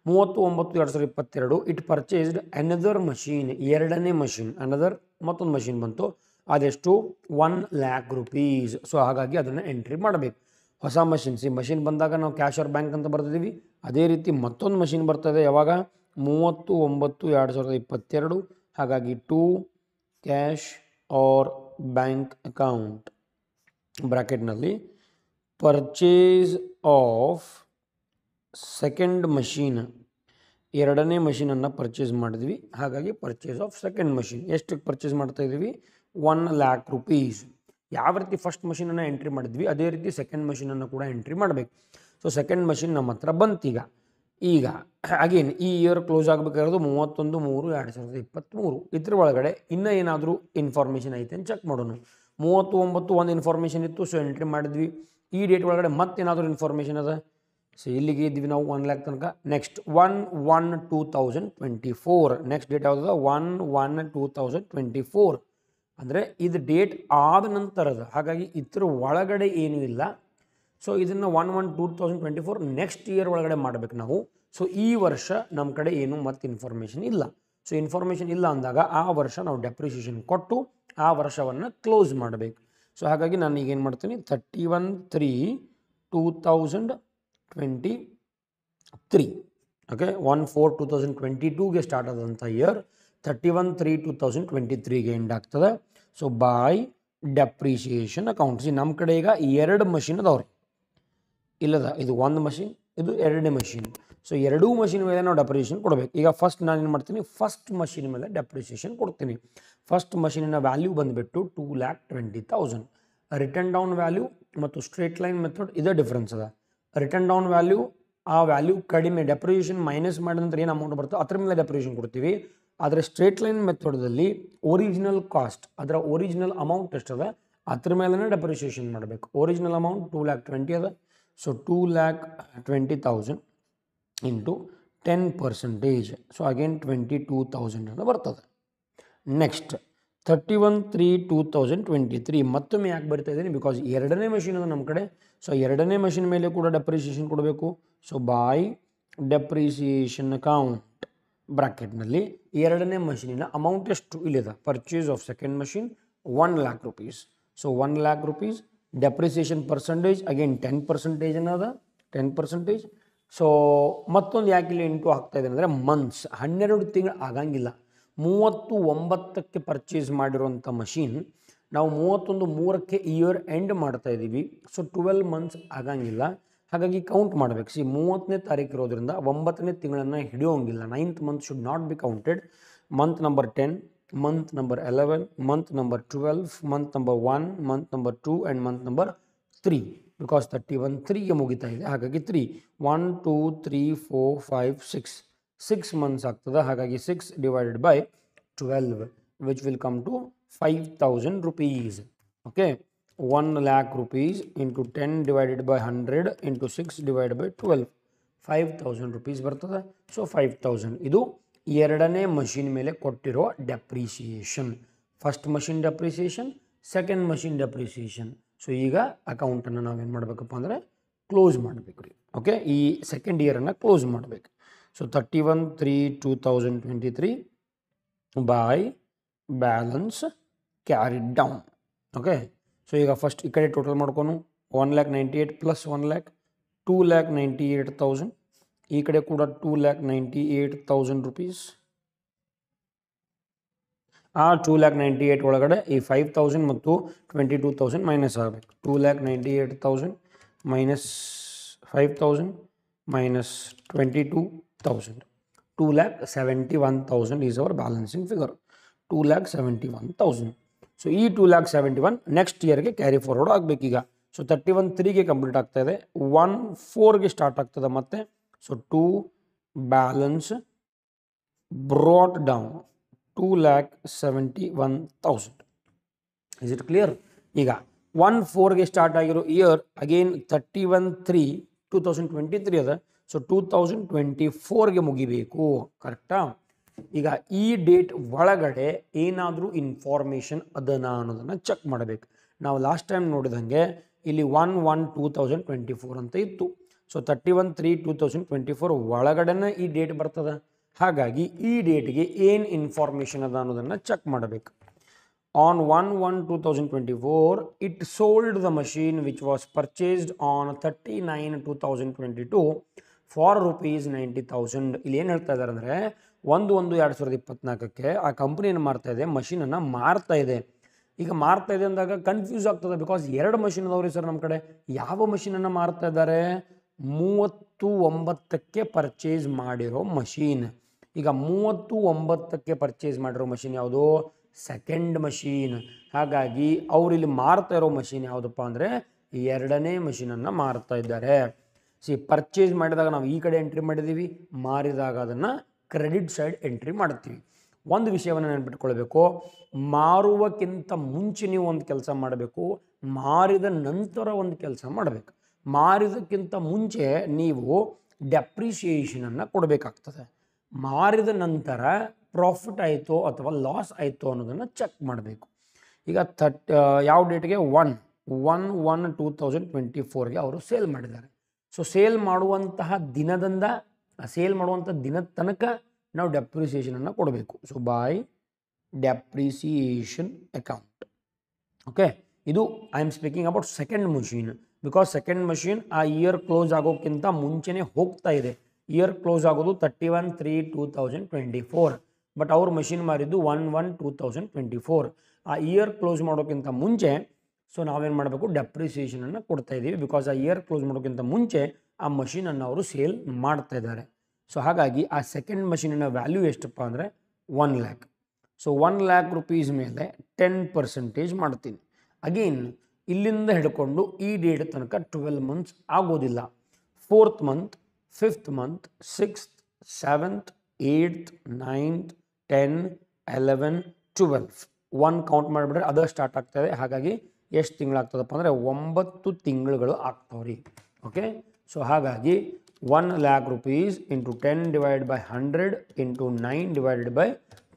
30/9/2022 ಇಟ್ ಪರ್ಚೇಸ್ಡ್ ಅನದರ್ ಮಷೀನ್, ಎರಡನೇ ಮಷೀನ್, ಅನದರ್ ಮತ್ತೊಂದು ಮಷೀನ್ ಬಂತು. ಅದೆಷ್ಟು? 1,00,000 ರೂಪೀಸ್. ಸೊ ಹಾಗಾಗಿ ಅದನ್ನು ಎಂಟ್ರಿ ಮಾಡಬೇಕು. ಹೊಸ ಮಷೀನ್, ಮಷೀನ್ ಬಂದಾಗ ನಾವು ಕ್ಯಾಶ್ ಆರ್ ಬ್ಯಾಂಕ್ ಅಂತ ಬರ್ತಿದ್ದೀವಿ. ಅದೇ ರೀತಿ ಮತ್ತೊಂದು ಮಷೀನ್ ಬರ್ತದೆ ಯಾವಾಗ? 30/9/2022. ಹಾಗಾಗಿ to cash or bank account ಬ್ರಾಕೆಟ್ನಲ್ಲಿ ಪರ್ಚೇಸ್ ಆಫ್ ಸೆಕೆಂಡ್ ಮಷೀನ್, ಎರಡನೇ ಮಷೀನನ್ನು ಪರ್ಚೇಸ್ ಮಾಡಿದ್ವಿ. ಹಾಗಾಗಿ ಪರ್ಚೇಸ್ ಆಫ್ ಸೆಕೆಂಡ್ ಮಷೀನ್ ಎಷ್ಟಕ್ಕೆ ಪರ್ಚೇಸ್ ಮಾಡ್ತಾ ಇದ್ದೀವಿ? 1,00,000 ರೂಪೀಸ್. ಯಾವ ರೀತಿ ಫಸ್ಟ್ ಮಷೀನನ್ನು ಎಂಟ್ರಿ ಮಾಡಿದ್ವಿ ಅದೇ ರೀತಿ ಸೆಕೆಂಡ್ ಮಷೀನನ್ನು ಕೂಡ ಎಂಟ್ರಿ ಮಾಡಬೇಕು. ಸೊ ಸೆಕೆಂಡ್ ಮಷೀನ್ ನಮ್ಮ ಹತ್ರ ಬಂತೀಗ. ಈಗ ಅಗೇನ್ ಈ ಇಯರ್ ಕ್ಲೋಸ್ ಆಗಬೇಕಾಗಿರೋದು 31/3/2023. ಇದ್ರ ಒಳಗಡೆ ಇನ್ನೂ ಏನಾದರೂ ಇನ್ಫಾರ್ಮೇಷನ್ ಐತೆ ಅಂತ ಚೆಕ್ ಮಾಡೋಣ. 39 ಒಂದು ಇನ್ಫಾರ್ಮೇಷನ್ ಇತ್ತು, ಸೊ ಎಂಟ್ರಿ ಮಾಡಿದ್ವಿ. ಈ ಡೇಟ್ ಒಳಗಡೆ ಮತ್ತೇನಾದರೂ ಇನ್ಫಾರ್ಮೇಷನ್ ಅದ. ಸೊ ಇಲ್ಲಿಗೆ ಇದ್ವಿ ನಾವು 1,00,000 ತನಕ. ನೆಕ್ಸ್ಟ್ 1/1/2024. ನೆಕ್ಸ್ಟ್ ಡೇಟ್ ಯಾವುದದ? 1/1/2024. ಅಂದರೆ ಇದು ಡೇಟ್ ಆದ ನಂತರದ, ಹಾಗಾಗಿ ಇದ್ರ ಒಳಗಡೆ ಏನೂ ಇಲ್ಲ. ಸೊ ಇದನ್ನು 1/1/2024 ನೆಕ್ಸ್ಟ್ ಇಯರ್ ಒಳಗಡೆ ಮಾಡಬೇಕು ನಾವು. ಸೊ ಈ ವರ್ಷ ನಮ್ಮ ಕಡೆ ಏನು ಮತ್ತು ಇನ್ಫಾರ್ಮೇಷನ್ ಇಲ್ಲ. ಸೊ ಇನ್ಫಾರ್ಮೇಷನ್ ಇಲ್ಲ ಅಂದಾಗ ಆ ವರ್ಷ ನಾವು ಡೆಪ್ರಿಸಿಯೇಷನ್ ಕೊಟ್ಟು ಆ ವರ್ಷವನ್ನು ಕ್ಲೋಸ್ ಮಾಡಬೇಕು. ಸೊ ಹಾಗಾಗಿ ನಾನು ಈಗೇನು ಮಾಡ್ತೀನಿ? 31/3/2023. ಓಕೆ, 1/4/2022ಗೆ ಸ್ಟಾರ್ಟ್ ಆದಂಥ ಇಯರ್ 31/3/2023ಗೆ ಎಂಡ್ ಆಗ್ತದೆ. So by depreciation accounts. ನಮ್ಮ ಕಡೆ ಈಗ 2 ಮಷೀನ್ ಅದಾವ್ರಿ. ಇಲ್ಲದ, ಇದು ಒಂದು ಮಷೀನ್, ಇದು ಎರಡನೇ ಮಷೀನ್. ಸೊ ಎರಡೂ ಮಷೀನ್ ಮೇಲೆ ನಾವು ಡೆಪ್ರಿಸಿಯೇಷನ್ ಕೊಡಬೇಕು. ಈಗ ಫಸ್ಟ್ ನಾನು ಏನು ಮಾಡ್ತೀನಿ? ಫಸ್ಟ್ ಮಷೀನ್ ಮೇಲೆ ಡೆಪ್ರಿಸಿಯೇಷನ್ ಕೊಡ್ತೀನಿ. ಫಸ್ಟ್ ಮಷೀನಿನ ವ್ಯಾಲ್ಯೂ ಬಂದುಬಿಟ್ಟು 2,20,000. ರಿಟರ್ನ್ ಡೌನ್ ವ್ಯಾಲ್ಯೂ ಮತ್ತು ಸ್ಟ್ರೇಟ್ ಲೈನ್ ಮೆಥಡ್ ಇದೇ ಡಿಫ್ರೆನ್ಸ್ ಅದ. ರಿಟರ್ನ್ ಡೌನ್ ವ್ಯಾಲ್ಯೂ ಆ ವ್ಯಾಲ್ಯೂ ಕಡಿಮೆ ಡೆಪ್ರಿಸಿಯೇಷನ್ ಮೈನಸ್ ಮಾಡಿದ ನಂತರ ಏನು ಅಮೌಂಟ್ ಬರ್ತೋ ಅದ್ರ ಮೇಲೆ ಡೆಪ್ರಿಸಿಯೇಷನ್ ಕೊಡ್ತೀವಿ. ಆದರೆ ಸ್ಟ್ರೇಟ್ ಲೈನ್ ಮೆಥಡಲ್ಲಿ ಒರಿಜಿನಲ್ ಕಾಸ್ಟ್ ಅದರ ಒರಿಜಿನಲ್ ಅಮೌಂಟ್ ಎಷ್ಟದ ಅದ್ರ ಮೇಲೆ ಡೆಪ್ರಿಸಿಯೇಷನ್ ಮಾಡಬೇಕು. ಒರಿಜಿನಲ್ ಅಮೌಂಟ್ 2,20,000 ಅದ. So 2,20,000 into 10%. ಸೊ ಅಗೇನ್ 22,000 ಅಂತ ಬರ್ತದೆ. ನೆಕ್ಸ್ಟ್ 31/3/2023 ಮತ್ತೊಮ್ಮೆ ಯಾಕೆ ಬರ್ತಾ ಇದ್ದೀನಿ, ಬಿಕಾಸ್ ಎರಡನೇ ಮಷೀನ್ ಅದು ನಮ್ಮ ಕಡೆ. ಸೊ ಎರಡನೇ ಮಷೀನ್ ಮೇಲೆ ಕೂಡ ಡೆಪ್ರಿಸಿಯೇಷನ್ ಕೊಡಬೇಕು. ಸೊ ಬೈ ಡೆಪ್ರಿಸಿಯೇಷನ್ ಅಕೌಂಟ್ ಬ್ರಾಕೆಟ್ನಲ್ಲಿ ಎರಡನೇ ಮಷೀನಿನ ಅಮೌಂಟ್ ಎಷ್ಟು ಇಲ್ಲಿದೆ. Purchase of second machine 1,00,000 rupees. So 1,00,000 rupees. Depreciation percentage again 10% ಅನ್ನೋದ 10%. ಸೊ ಮತ್ತೊಂದು ಯಾಕೆ ಇಲ್ಲಿ ಇಂಟು ಹಾಕ್ತಾ ಇದ್ದೇನೆ ಅಂದರೆ ಮಂತ್ಸ್ 12 ತಿಂಗಳು ಆಗಂಗಿಲ್ಲ. 30/9 ಪರ್ಚೇಸ್ ಮಾಡಿರುವಂಥ ಮಷೀನ್ ನಾವು 31/3 ಇಯರ್ ಎಂಡ್ ಮಾಡ್ತಾ ಇದ್ದೀವಿ. ಸೊ 12 months ಆಗಂಗಿಲ್ಲ. ಹಾಗಾಗಿ ಕೌಂಟ್ ಮಾಡಬೇಕು. 30ನೇ ತಾರೀಕು ಇರೋದ್ರಿಂದ 9ನೇ ತಿಂಗಳನ್ನು ಹಿಡಿಯೋಂಗಿಲ್ಲ. 9th month should not be counted. Month number 10, month number 11, month number 12, month number 1, month number 2 and month number 3. Because 31/3ಗೆ ಮುಗಿತಾ ಇದೆ. ಹಾಗಾಗಿ 3 1 2 3 4 5 6 months ಆಗ್ತದೆ. ಹಾಗಾಗಿ 6 divided by 12 which will come to 5,000 rupees. Okay, 1,00,000 rupees into 10 divided by 100 into 6 divided by 12 5,000 rupees ಬರ್ತದೆ. So 5,000 ಇದು ಎರಡನೇ machine ಮೇಲೆ ಕೊಟ್ಟಿರೋ depreciation. First machine depreciation, second machine depreciation. So ಈಗ ಅಕೌಂಟನ್ನು ನಾವೇನು ಮಾಡಬೇಕಪ್ಪ ಅಂದರೆ ಕ್ಲೋಸ್ ಮಾಡಬೇಕು ರೀ. ಓಕೆ, ಈ ಸೆಕೆಂಡ್ ಇಯರನ್ನು ಕ್ಲೋಸ್ ಮಾಡಬೇಕು. So 31/3/2023 by balance carried down. Okay, so ಈಗ ಫಸ್ಟ್ ಈ ಕಡೆ ಟೋಟಲ್ ಮಾಡ್ಕೊಂಡು 1,98,000 ಪ್ಲಸ್ 1,00,000 2,98,000. ಈ ಕಡೆ ಕೂಡ 2,98,000 rupees. ಆ 2,98,000 ಒಳಗಡೆ ಈ 5,000 ಮತ್ತು 22,000 ಮೈನಸ್ ಆಗಬೇಕು. 2,98,000 minus 5,000 minus 22,000. 2,71,000 is our balancing figure. 2,71,000. So ಈ 2,71,000 ನೆಕ್ಸ್ಟ್ ಇಯರ್ಗೆ ಕ್ಯಾರಿ ಫಾರ್ವರ್ಡ್ ಆಗಬೇಕೀಗ. ಸೊ 31/3ಗೆ ಕಂಪ್ಲೀಟ್ ಆಗ್ತಾ ಇದೆ. 1/4ಗೆ ಸ್ಟಾರ್ಟ್ ಆಗ್ತದೆ ಮತ್ತೆ. So 2 balance brought down 2,71,000. Is it clear? ಈಗ 1/4ಗೆ ಸ್ಟಾರ್ಟ್ ಆಗಿರೋ ಇಯರ್ ಅಗೇನ್ 31/3/2023 ಅದ. ಸೊ 2024ಗೆ ಮುಗಿಬೇಕು. ಕರೆಕ್ಟಾ? ಈಗ ಈ ಡೇಟ್ ಒಳಗಡೆ ಏನಾದರೂ ಇನ್ಫಾರ್ಮೇಷನ್ ಅದನ್ನ ಅನ್ನೋದನ್ನು ಚೆಕ್ ಮಾಡಬೇಕು. ನಾವು ಲಾಸ್ಟ್ ಟೈಮ್ ನೋಡಿದಂಗೆ ಇಲ್ಲಿ 1/1/2024 ಅಂತ ಇತ್ತು. ಸೊ 31/3/2024 ಒಳಗಡೆನೇ ಈ ಡೇಟ್ ಬರ್ತದೆ. ಹಾಗಾಗಿ ಈ ಡೇಟ್ಗೆ ಏನು ಇನ್ಫಾರ್ಮೇಷನ್ ಅದ ಅನ್ನೋದನ್ನು ಚೆಕ್ ಮಾಡಬೇಕು. On 1/1/2024 it sold the machine which was purchased on 39/2022 for ₹90,000. ಇಲ್ಲಿ ಏನು ಹೇಳ್ತಾ ಇದ್ದಾರೆ ಅಂದರೆ 1/1/2024ಕ್ಕೆ ಆ ಕಂಪ್ನಿ ಏನು ಮಾಡ್ತಾ ಇದೆ, ಮಷೀನನ್ನು ಮಾರ್ತಾ ಇದೆ. ಈಗ ಮಾರ್ತಾ ಇದೆ ಅಂದಾಗ ಕನ್ಫ್ಯೂಸ್ ಆಗ್ತದೆ. ಬಿಕಾಸ್ 2 ಮಷೀನ್ ಅದಾವ್ರಿ ಸರ್ ನಮ್ಮ ಕಡೆ. ಯಾವ ಮಷೀನನ್ನು ಮಾರ್ತಾ ಇದ್ದಾರೆ? 30/9ಕ್ಕೆ ಪರ್ಚೇಸ್ ಮಾಡಿರೋ ಮಷೀನ್. ಈಗ 30/9ಕ್ಕೆ ಪರ್ಚೇಸ್ ಮಾಡಿರೋ ಮಷೀನ್ ಯಾವುದು? Second machine. ಹಾಗಾಗಿ ಅವ್ರು ಇಲ್ಲಿ ಮಾರ್ತಾ ಇರೋ ಮಷೀನ್ ಯಾವುದಪ್ಪ ಅಂದರೆ ಎರಡನೇ ಮಷೀನನ್ನು ಮಾರ್ತಾ ಇದ್ದಾರೆ. ಪರ್ಚೇಸ್ ಮಾಡಿದಾಗ ನಾವು ಈ ಕಡೆ ಎಂಟ್ರಿ ಮಾಡಿದ್ದೀವಿ, ಮಾರಿದಾಗ ಅದನ್ನು ಕ್ರೆಡಿಟ್ ಸೈಡ್ ಎಂಟ್ರಿ ಮಾಡ್ತೀವಿ. ಒಂದು ವಿಷಯವನ್ನು ನೆನಪಿಟ್ಕೊಳ್ಬೇಕು, ಮಾರುವಕ್ಕಿಂತ ಮುಂಚೆ ನೀವು ಒಂದು ಕೆಲಸ ಮಾಡಬೇಕು, ಮಾರಿದ ನಂತರ ಒಂದು ಕೆಲಸ ಮಾಡಬೇಕು. ಮಾರಿದಕ್ಕಿಂತ ಮುಂಚೆ ನೀವು ಡೆಪ್ರಿಸಿಯೇಷನನ್ನು ಕೊಡಬೇಕಾಗ್ತದೆ. ಮಾರಿದ ನಂತರ ಪ್ರಾಫಿಟ್ ಆಯಿತು ಅಥವಾ ಲಾಸ್ ಆಯಿತು ಅನ್ನೋದನ್ನು ಚೆಕ್ ಮಾಡಬೇಕು. ಈಗ ಯಾವ ಡೇಟ್ಗೆ? 1/1/2024ಗೆ ಅವರು ಸೇಲ್ ಮಾಡಿದ್ದಾರೆ. ಸೊ ಸೇಲ್ ಮಾಡುವಂತಹ ದಿನದಿಂದ ದಿನದ ತನಕ ನಾವು ಡೆಪ್ರಿಸಿಯೇಷನನ್ನು ಕೊಡಬೇಕು. So by depreciation account. Okay, ಇದು I am speaking about second machine. Because second machine ಆ ಇಯರ್ ಕ್ಲೋಸ್ ಆಗೋಕ್ಕಿಂತ ಮುಂಚೆನೇ ಹೋಗ್ತಾ ಇದೆ. ಇಯರ್ ಕ್ಲೋಸ್ ಆಗೋದು 31/3/2024. ಬಟ್ ಅವ್ರ ಮಷೀನ್ ಮಾರಿದ್ದು 1/1/2024. ಆ ಇಯರ್ ಕ್ಲೋಸ್ ಮಾಡೋಕ್ಕಿಂತ ಮುಂಚೆ ಸೊ ನಾವೇನು ಮಾಡಬೇಕು? ಡೆಪ್ರಿಸಿಯೇಷನನ್ನು ಕೊಡ್ತಾ ಇದ್ದೀವಿ. ಬಿಕಾಸ್ ಆ ಇಯರ್ ಕ್ಲೋಸ್ ಮಾಡೋಕ್ಕಿಂತ ಮುಂಚೆ ಆ ಮಷೀನನ್ನು ಅವರು ಸೇಲ್ ಮಾಡ್ತಾ ಇದ್ದಾರೆ. ಸೊ ಹಾಗಾಗಿ ಆ ಸೆಕೆಂಡ್ ಮಷೀನಿನ ವ್ಯಾಲ್ಯೂ ಎಷ್ಟಪ್ಪ ಅಂದರೆ 1,00,000. ಸೊ 1,00,000 rupees ಮೇಲೆ 10% ಮಾಡ್ತೀನಿ. ಅಗೇನ್ ಇಲ್ಲಿಂದ ಹಿಡ್ಕೊಂಡು ಈ ಡೇಟ್ ತನಕ 12 months ಆಗೋದಿಲ್ಲ. 4th month 5th month, 6th, 7th, 8th, 9th, 10, 11, 12 1 count ಮಾಡಿಬಿಟ್ರೆ ಅದು ಸ್ಟಾರ್ಟ್ ಆಗ್ತದೆ. ಹಾಗಾಗಿ ಎಷ್ಟು ತಿಂಗಳಾಗ್ತದಪ್ಪ ಅಂದರೆ 9 ತಿಂಗಳುಗಳು ಆಗ್ತಾವ್ರಿ. ಓಕೆ, ಸೊ ಹಾಗಾಗಿ 1 lakh rupees into 10 divided by 100 into 9 divided by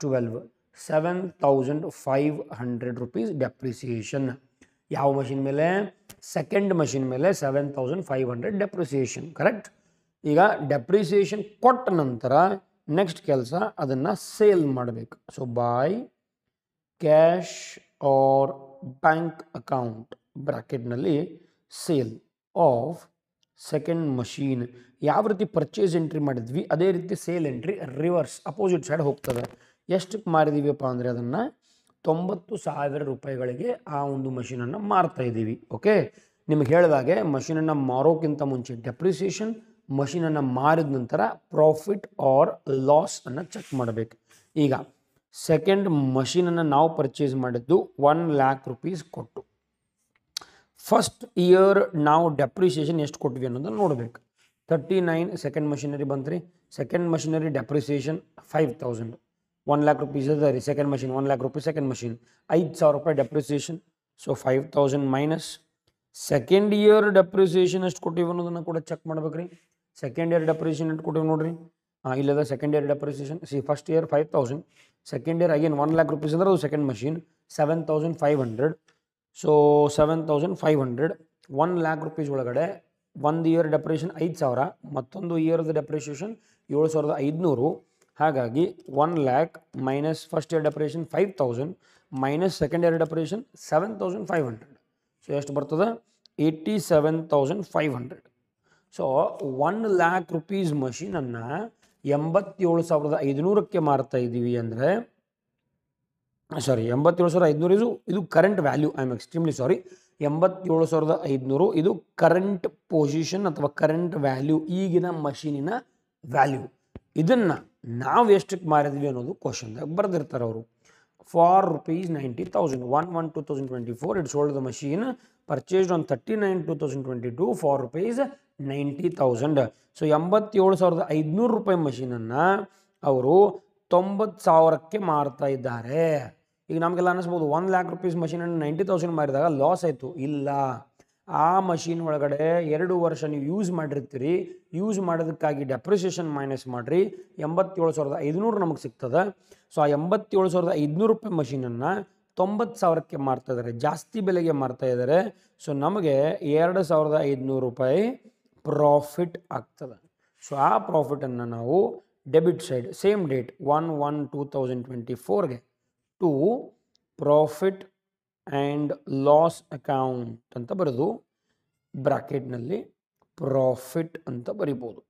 12, 7,500 rupees depreciation. ಯಾವ ಮಷಿನ್ ಮೇಲೆ? ಸೆಕೆಂಡ್ ಮಷಿನ್ ಮೇಲೆ 7,500 ಡೆಪ್ರಿಸಿಯೇಷನ್. ಕರೆಕ್ಟ್. ಈಗ ಡೆಪ್ರಿಸಿಯೇಷನ್ ಕೊಟ್ಟ ನಂತರ ನೆಕ್ಸ್ಟ್ ಕೆಲಸ ಅದನ್ನು ಸೇಲ್ ಮಾಡಬೇಕು. So by cash or bank account ಬ್ರಾಕೆಟ್ನಲ್ಲಿ ಸೇಲ್ ಆಫ್ ಸೆಕೆಂಡ್ ಮಷೀನ್. ಯಾವ ರೀತಿ ಪರ್ಚೇಸ್ ಎಂಟ್ರಿ ಮಾಡಿದ್ವಿ ಅದೇ ರೀತಿ sale entry reverse opposite side ಹೋಗ್ತದೆ. ಎಷ್ಟಕ್ಕೆ ಮಾರಿದೀವಿಪ್ಪ ಅಂದರೆ ಅದನ್ನು 90,000 ರೂಪಾಯಿಗಳಿಗೆ ಆ ಒಂದು ಮಷೀನನ್ನು ಮಾರ್ತಾ ಇದ್ದೀವಿ. ಓಕೆ, ನಿಮಗೆ ಹೇಳಿದಾಗೆ ಮಷೀನನ್ನು ಮಾರೋಕ್ಕಿಂತ ಮುಂಚೆ ಡೆಪ್ರಿಸಿಯೇಷನ್, ಮಷೀನನ್ನು ಮಾರಿದ ನಂತರ ಪ್ರಾಫಿಟ್ ಆರ್ ಲಾಸ್ ಅನ್ನು ಚೆಕ್ ಮಾಡಬೇಕು. ಈಗ ಸೆಕೆಂಡ್ ಮಷೀನನ್ನು ನಾವು ಪರ್ಚೇಸ್ ಮಾಡಿದ್ದು 1 lakh rupees ಕೊಟ್ಟು. ಫಸ್ಟ್ ಇಯರ್ ನಾವು ಡೆಪ್ರಿಸಿಯೇಷನ್ ಎಷ್ಟು ಕೊಟ್ವಿ ಅನ್ನೋದನ್ನು ನೋಡಬೇಕು. 39 ಸೆಕೆಂಡ್ ಮಷಿನರಿ ಬಂತ್ರಿ. Second machinery depreciation 5,000. 1 lakh rupees ಅದ ರೀ second machine. 1 lakh rupees second machine. 5,000 ರೂಪಾಯಿ depreciation. So 5,000 minus second year depreciation ಎಷ್ಟು ಕೊಟ್ಟಿವಿ ಅನ್ನೋದನ್ನು ಕೂಡ ಚೆಕ್ ಮಾಡ್ಬೇಕ್ರಿ. ಸೆಕೆಂಡ್ ಇಯರ್ ಡೆಪ್ರಿಸಿಯೇಷನ್ ಎಷ್ಟು ಕೊಟ್ಟಿವಿ ನೋಡ್ರಿ. ಇಲ್ಲದ second year depreciation first year 5,000, second year again 1 lakh rupees ಅಂದ್ರೆ ಅದು second machine 7,500. So 7,500 1 lakh rupees ಒಳಗಡೆ ಒಂದು ಇಯರ್ ಡೆಪ್ರಿಸಿಯೇಷನ್ 5,000, ಮತ್ತೊಂದು ಇಯರ್ದ ಡೆಪ್ರಿಸಿಯೇಷನ್ 7,500. ಹಾಗಾಗಿ 1 lakh minus first year depreciation 5,000 minus second year depreciation 7,500. So ಎಷ್ಟು ಬರ್ತದೆ? 87,500. ಸೊ 1 lakh rupees ಮಷೀನನ್ನು 87,500ಕ್ಕೆ ಮಾರ್ತಾ ಇದ್ದೀವಿ ಅಂದರೆ, ಸಾರಿ 87,500 ಇದು current value. I am extremely sorry. 87,500 ಇದು ಕರೆಂಟ್ ಪೊಸಿಷನ್ ಅಥವಾ ಕರೆಂಟ್ ವ್ಯಾಲ್ಯೂ, ಈಗಿನ ಮಷೀನಿನ ವ್ಯಾಲ್ಯೂ. ಇದನ್ನು ನಾವು ಎಷ್ಟಕ್ಕೆ ಮಾರಿದ್ವಿ ಅನ್ನೋದು ಕ್ವಶನ್ದಾಗ ಬರೆದಿರ್ತಾರೆ ಅವರು. For ₹90,000 1/1/2024 it sold the machine purchased on 39/2022 for ₹90,000. So 87,500 ರೂಪಾಯಿ ಮಷೀನನ್ನು ಅವರು 90,000ಕ್ಕೆ ಮಾರ್ತಾ ಇದ್ದಾರೆ. ಈಗ ನಮಗೆಲ್ಲ ಅನ್ನಿಸ್ಬೋದು 1 lakh rupees ಮಷೀನನ್ನು 90,000 ಮಾರಿದಾಗ ಲಾಸ್ ಆಯಿತು. ಇಲ್ಲ, ಆ ಮಷೀನ್ ಒಳಗಡೆ 2 ವರ್ಷ ನೀವು ಯೂಸ್ ಮಾಡಿರ್ತೀರಿ. ಯೂಸ್ ಮಾಡೋದಕ್ಕಾಗಿ ಡೆಪ್ರಿಸಿಯೇಷನ್ ಮೈನಸ್ ಮಾಡಿರಿ 87,500 ನಮಗೆ ಸಿಗ್ತದೆ. ಸೊ ಆ 87,500 ರೂಪಾಯಿ ಮಷೀನನ್ನು 90,000ಕ್ಕೆ ಮಾರ್ತಾ ಇದ್ದಾರೆ, ಜಾಸ್ತಿ ಬೆಲೆಗೆ ಮಾರ್ತಾ ಇದ್ದಾರೆ. ಸೊ ನಮಗೆ 2,500 ರೂಪಾಯಿ ಪ್ರಾಫಿಟ್ ಆಗ್ತದೆ. ಸೊ ಆ ಪ್ರಾಫಿಟನ್ನು ನಾವು ಡೆಬಿಟ್ ಸೈಡ್ ಸೇಮ್ ಡೇಟ್ 1/1/2024ಗೆ to profit and loss account ಅಂತ ಬರೆದು ಬ್ರಾಕೆಟ್ನಲ್ಲಿ ಪ್ರಾಫಿಟ್ ಅಂತ ಬರಿಬೋದು.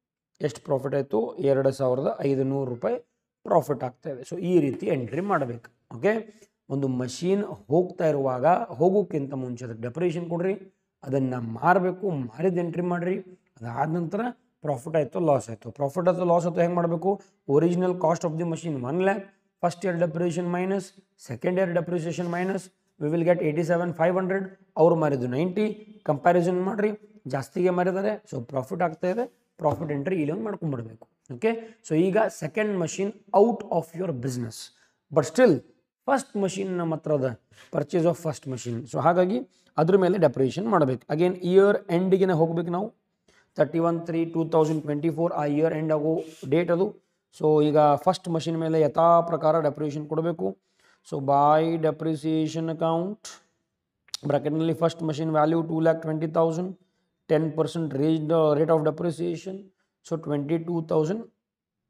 ಎಷ್ಟು ಪ್ರಾಫಿಟ್ ಆಯಿತು? 2,500 ರೂಪಾಯಿ ಪ್ರಾಫಿಟ್ ಆಗ್ತಾಯಿದೆ. ಸೊ ಈ ರೀತಿ ಎಂಟ್ರಿ ಮಾಡಬೇಕು. ಓಕೆ, ಒಂದು ಮಷೀನ್ ಹೋಗ್ತಾ ಇರುವಾಗ ಹೋಗೋಕ್ಕಿಂತ ಮುಂಚೆ ಅದಕ್ಕೆ ಡೆಪ್ರಿಸಿಯೇಷನ್ ಕೊಡ್ರಿ, ಅದನ್ನು ಮಾರಬೇಕು, ಮಾರಿದ ಎಂಟ್ರಿ ಮಾಡಿರಿ. ಅದಾದ ನಂತರ ಪ್ರಾಫಿಟ್ ಆಯಿತು ಲಾಸ್ ಆಯಿತು. ಪ್ರಾಫಿಟ್ ಆಯಿತು ಲಾಸ್ ಆಯಿತು ಹೆಂಗೆ ಮಾಡಬೇಕು? Original cost of the machine 1 lakh, first year depreciation minus second year depreciation minus we will get 87,500. ಅವರು ಮಾರಿದ್ದು 90, ಕಂಪ್ಯಾರಿಸನ್ ಮಾಡಿರಿ, ಜಾಸ್ತಿಗೆ ಮಾರಿದ್ದಾರೆ. ಸೊ ಪ್ರಾಫಿಟ್ ಆಗ್ತಾ ಇದೆ. ಪ್ರಾಫಿಟ್ ಎಂಟ್ರಿ ಇಲ್ಲಿ ಒಂದು ಮಾಡ್ಕೊಂಡ್ಬಿಡ್ಬೇಕು. ಓಕೆ, ಸೊ ಈಗ second machine out of your business, but still first machine ನಮ್ಮ ಹತ್ರ ಅದ, purchase of first machine. So ಹಾಗಾಗಿ ಅದ್ರ ಮೇಲೆ ಡೆಪ್ರಿಸಿಯೇಷನ್ ಮಾಡಬೇಕು. ಅಗೇನ್ ಇಯರ್ ಎಂಡಿಗೆ ಹೋಗ್ಬೇಕು ನಾವು. 31/3/2024 ಆ ಇಯರ್ ಎಂಡ್ ಆಗೋ ಡೇಟ್ ಅದು. ಸೊ ಈಗ ಫಸ್ಟ್ ಮಷೀನ್ ಮೇಲೆ ಯಥಾ ಪ್ರಕಾರ ಡೆಪ್ರಿಸಿಯೇಷನ್ ಕೊಡಬೇಕು. ಸೊ ಬೈ ಡೆಪ್ರಿಸಿಯೇಷನ್ ಅಕೌಂಟ್ ಬ್ರಾಕೆಟ್ನಲ್ಲಿ first machine value 2,20,000, 10% rate of depreciation. So 22,000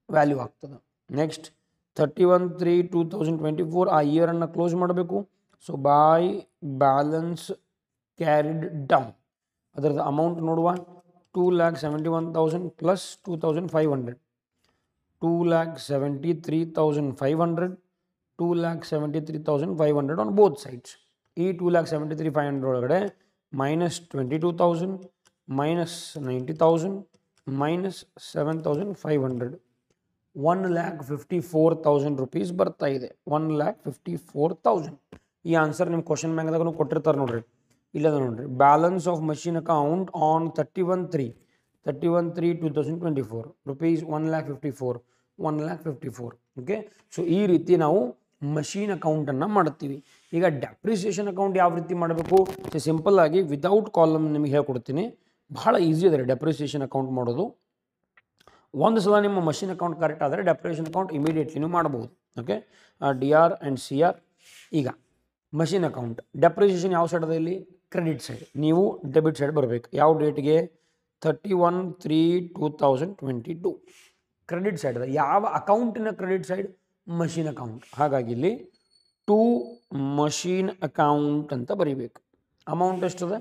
value ಆಗ್ತದೆ. ನೆಕ್ಸ್ಟ್ 31/3/2024 ಆ ಇಯರನ್ನು ಕ್ಲೋಸ್ ಮಾಡಬೇಕು. So by balance carried down ಅದರದ್ದು ಅಮೌಂಟ್ ನೋಡುವ. 2,71,000 ಪ್ಲಸ್ 2,500, 2,73,500, 2,73,500 ಆನ್ ಬೋತ್ ಸೈಡ್ಸ್. ಈ 2,73,500 ಒಳಗಡೆ ಮೈನಸ್ 22,000 ಮೈನಸ್ 90,000 ಮೈನಸ್ 7,500 1,54,000 ರೂಪೀಸ್ ಬರ್ತಾ ಇದೆ. 1,54,000. ಈ ಆನ್ಸರ್ ನಿಮ್ಮ ಕ್ವಶನ್ ಬ್ಯಾಂಕ್ದಾಗ ಕೊಟ್ಟಿರ್ತಾರೆ ನೋಡ್ರಿ. ಇಲ್ಲದ ನೋಡ್ರಿ, balance of machine account on 31/3 31/3/2024 rupees 1,54,000 1,54,000. Okay, so ಈ ರೀತಿ ನಾವು ಮಷೀನ್ ಅಕೌಂಟನ್ನು ಮಾಡ್ತೀವಿ. ಈಗ ಡೆಪ್ರಿಸಿಯೇಷನ್ ಅಕೌಂಟ್ ಯಾವ ರೀತಿ ಮಾಡಬೇಕು? ಸಿಂಪಲ್ ಆಗಿ ವಿದೌಟ್ ಕಾಲಮ್ ನಿಮಗೆ ಹೇಳ್ಕೊಡ್ತೀನಿ. ಬಹಳ ಈಸಿ ಅದ ಡೆಪ್ರಿಸಿಯೇಷನ್ ಅಕೌಂಟ್ ಮಾಡೋದು. ಒಂದು ಸಲ ನಿಮ್ಮ ಮಷೀನ್ ಅಕೌಂಟ್ ಕರೆಕ್ಟ್ ಆದರೆ ಡೆಪ್ರಿಸಿಯೇಷನ್ ಅಕೌಂಟ್ ಇಮಿಡಿಯೇಟ್ಲಿ ನೀವು ಮಾಡ್ಬೋದು. Okay, DR and CR. ಈಗ ಮಷೀನ್ ಅಕೌಂಟ್ ಡೆಪ್ರಿಸಿಯೇಷನ್ ಯಾವ ಸೈಡ್ ಅದ? ಇಲ್ಲಿ ಕ್ರೆಡಿಟ್ ಸೈಡ್. ನೀವು ಡೆಬಿಟ್ ಸೈಡ್ ಬರಬೇಕು. ಯಾವ ಡೇಟ್ಗೆ? 31/3/2022 ಕ್ರೆಡಿಟ್ ಸೈಡ್ ಅದ. ಯಾವ ಅಕೌಂಟಿನ ಕ್ರೆಡಿಟ್ ಸೈಡ್? Machine account. ಹಾಗಾಗಿ ಇಲ್ಲಿ ಟು ಮಷೀನ್ ಅಕೌಂಟ್ ಅಂತ ಬರೀಬೇಕು. ಅಮೌಂಟ್ ಎಷ್ಟದ?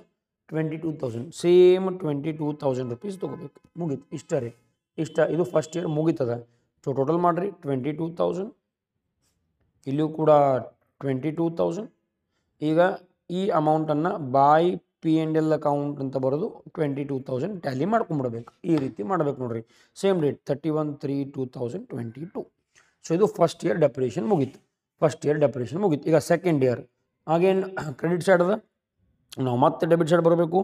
22,000. ಸೇಮ್ 22,000 rupees ತೊಗೋಬೇಕು. ಮುಗೀತು. ಇಷ್ಟ ರೀ, ಇಷ್ಟ. ಇದು ಫಸ್ಟ್ ಇಯರ್ ಮುಗೀತದ. ಸೊ ಟೋಟಲ್ ಮಾಡಿರಿ 22,000. ಇಲ್ಲಿಯೂ ಕೂಡ 22,000. ಈಗ ಈ ಅಮೌಂಟನ್ನು ಬೈ P&L ಅಕೌಂಟ್ ಅಂತ ಬರೋದು 22,000 ಟ್ಯಾಲಿ ಮಾಡ್ಕೊಂಬಿಡ್ಬೇಕು. ಈ ರೀತಿ ಮಾಡಬೇಕು ನೋಡ್ರಿ. Same date 31/3/2022. ಸೊ ಇದು ಫಸ್ಟ್ ಇಯರ್ ಡೆಪ್ರಿಷನ್ ಮುಗೀತು. ಈಗ ಸೆಕೆಂಡ್ ಇಯರ್ ಆಗೇನು ಕ್ರೆಡಿಟ್ ಸೈಡ್ ಅದ, ನಾವು ಮತ್ತೆ ಡೆಬಿಟ್ ಸೈಡ್ ಬರಬೇಕು.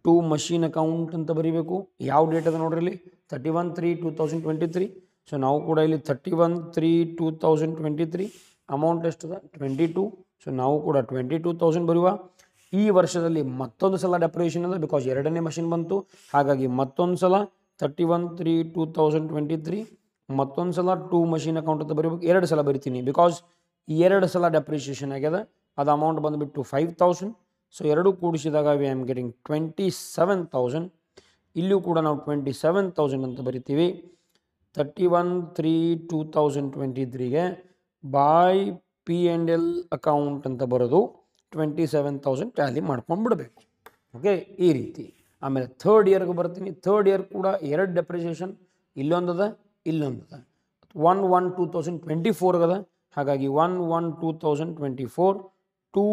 ಟು ಮಷೀನ್ ಅಕೌಂಟ್ ಅಂತ ಬರೀಬೇಕು. ಯಾವ ಡೇಟ್ ಅದ ನೋಡ್ರಿ ಇಲ್ಲಿ? 31/3/2023. ಸೊ ನಾವು ಕೂಡ ಇಲ್ಲಿ 31/3/2023 ಅಮೌಂಟ್ ಎಷ್ಟದ? 22. ಸೊ ನಾವು ಕೂಡ 22,000 ಬರುವ. ಈ ವರ್ಷದಲ್ಲಿ ಮತ್ತೊಂದು ಸಲ ಡೆಪ್ರಿಷನ್ ಅದ, ಬಿಕಾಸ್ ಎರಡನೇ ಮಷಿನ್ ಬಂತು. ಹಾಗಾಗಿ ಮತ್ತೊಂದು ಸಲ 31/3/2023 ಮತ್ತೊಂದು ಸಲ ಟು ಮಷೀನ್ ಅಕೌಂಟ್ ಅಂತ ಬರೀಬೇಕು. 2 ಸಲ ಬರಿತೀನಿ, ಬಿಕಾಸ್ 2 ಸಲ ಡೆಪ್ರಿಷಿಯೇಷನ್ ಆಗ್ಯದ. ಅದು ಅಮೌಂಟ್ ಬಂದುಬಿಟ್ಟು 5,000. ಸೊ ಎರಡು ಕೂಡಿಸಿದಾಗ ವಿ ಆಮ್ ಗೆಟಿಂಗ್ 27,000. ಇಲ್ಲಿಯೂ ಕೂಡ ನಾವು 27,000 ಅಂತ ಬರಿತೀವಿ. 31/3/2023ಗೆ ಬೈ P&L ಅಕೌಂಟ್ ಅಂತ ಬರೋದು 27,000 ಟ್ಯಾಲಿ ಮಾಡ್ಕೊಂಡು ಬಿಡಬೇಕು. ಓಕೆ, ಈ ರೀತಿ. ಆಮೇಲೆ ಥರ್ಡ್ ಇಯರ್ಗೆ ಬರ್ತೀನಿ. ಥರ್ಡ್ ಇಯರ್ ಕೂಡ 2 ಡೆಪ್ರಿಸಿಯೇಷನ್, ಇಲ್ಲೊಂದದ, ಇಲ್ಲೊಂದದ. 1/1/2024 ಅದ. ಹಾಗಾಗಿ 1/1/2024 ಟು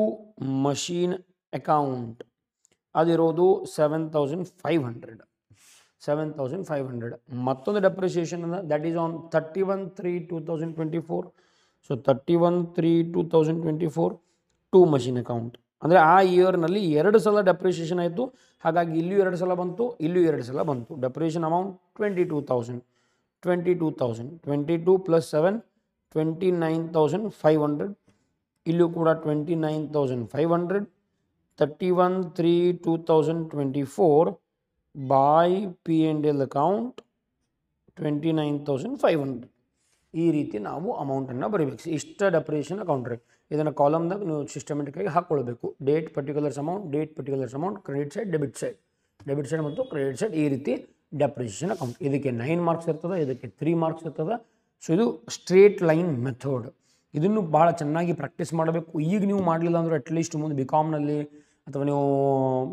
ಮಷೀನ್ ಅಕೌಂಟ್ ಅದಿರೋದು 7,500. ಮತ್ತೊಂದು ಡೆಪ್ರಿಸಿಯೇಷನ್ ಅದ, that is on 31/3/2024. So 31/3/2024 to machine account. ಅಂದರೆ ಆ ಇಯರ್ನಲ್ಲಿ 2 ಸಲ ಡೆಪ್ರಿಸಿಯೇಷನ್ ಆಯಿತು. ಹಾಗಾಗಿ ಇಲ್ಲಿಯೂ 2 ಸಲ ಬಂತು, ಇಲ್ಲಿಯೂ 2 ಸಲ ಬಂತು. Depreciation amount 22,000. 22 + 7 29,500. ಇಲ್ಲಿಯೂ ಕೂಡ 29,500. 31/3/2024 ಬೈ P&L ಅಕೌಂಟ್ 29,500. ಈ ರೀತಿ ನಾವು ಅಮೌಂಟನ್ನು ಬರೀಬೇಕು. ಇಷ್ಟ ಡೆಪ್ರಿಸಿಯೇಷನ್ ಅಕೌಂಟ್ ರೀ. ಇದನ್ನು ಕಾಲಮ್ದಾಗ ನೀವು ಸಿಸ್ಟಮೆಟಿಕ್ಕಾಗಿ ಹಾಕ್ಕೊಳ್ಬೇಕು. Date particulars amount, credit side, debit side ಮತ್ತು ಕ್ರೆಡಿಟ್ ಸೈಡ್. ಈ ರೀತಿ ಡೆಪ್ರಿಸಿಯೇಷನ್ ಅಕೌಂಟ್. ಇದಕ್ಕೆ 9 ಮಾರ್ಕ್ಸ್ ಇರ್ತದೆ, ಇದಕ್ಕೆ 3 ಮಾರ್ಕ್ಸ್ ಇರ್ತದೆ. ಸೊ ಇದು ಸ್ಟ್ರೇಟ್ ಲೈನ್ ಮೆಥಡ್. ಇದನ್ನು ಭಾಳ ಚೆನ್ನಾಗಿ ಪ್ರಾಕ್ಟೀಸ್ ಮಾಡಬೇಕು. ಈಗ ನೀವು ಮಾಡಲಿಲ್ಲ ಅಂದರೆ ಅಟ್ಲೀಸ್ಟ್ ಮುಂದೆ BComನಲ್ಲಿ ಅಥವಾ ನೀವು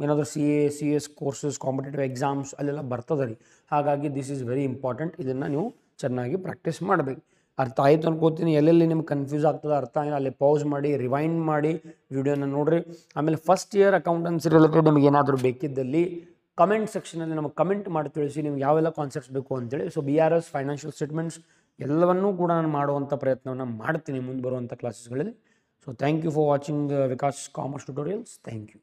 ಏನಾದರೂ CA CS courses, competitive exams ಅಲ್ಲೆಲ್ಲ ಬರ್ತದೆ ರೀ. ಹಾಗಾಗಿ ದಿಸ್ ಈಸ್ ವೆರಿ ಇಂಪಾರ್ಟೆಂಟ್. ಇದನ್ನು ನೀವು ಚೆನ್ನಾಗಿ ಪ್ರಾಕ್ಟೀಸ್ ಮಾಡಬೇಕು. ಅರ್ಥ ಆಯಿತು ಅನ್ಕೋತೀನಿ. ಎಲ್ಲೆಲ್ಲಿ ನಿಮ್ಗೆ ಕನ್ಫ್ಯೂಸ್ ಆಗ್ತದೆ, ಅರ್ಥ ಆಗಿಲ್ಲ, ಅಲ್ಲಿ ಪಾಸ್ ಮಾಡಿ ರಿವೈಂಡ್ ಮಾಡಿ ವಿಡಿಯೋನ ನೋಡಿರಿ. ಆಮೇಲೆ ಫಸ್ಟ್ ಇಯರ್ ಅಕೌಂಟೆನ್ಸಿ ರಿಲೇಟೆಡ್ ನಿಮಗೆ ಏನಾದರೂ ಬೇಕಿದ್ದಲ್ಲಿ ಕಮೆಂಟ್ ಸೆಕ್ಷನಲ್ಲಿ ನಮಗೆ ಕಮೆಂಟ್ ಮಾಡಿ ತಿಳಿಸಿ ನಿಮ್ಗೆ ಯಾವೆಲ್ಲ ಕಾನ್ಸೆಪ್ಟ್ಸ್ ಬೇಕು ಅಂತೇಳಿ. ಸೊ BRS ಫೈನಾನ್ಷಿಯಲ್ ಸ್ಟೇಟ್ಮೆಂಟ್ಸ್ ಎಲ್ಲವನ್ನೂ ಕೂಡ ನಾನು ಮಾಡುವಂಥ ಪ್ರಯತ್ನವನ್ನು ಮಾಡ್ತೀನಿ ಮುಂದೆ ಬರುವಂಥ ಕ್ಲಾಸಸ್ಗಳಲ್ಲಿ. So thank you for watching Vikas commerce tutorials. Thank you.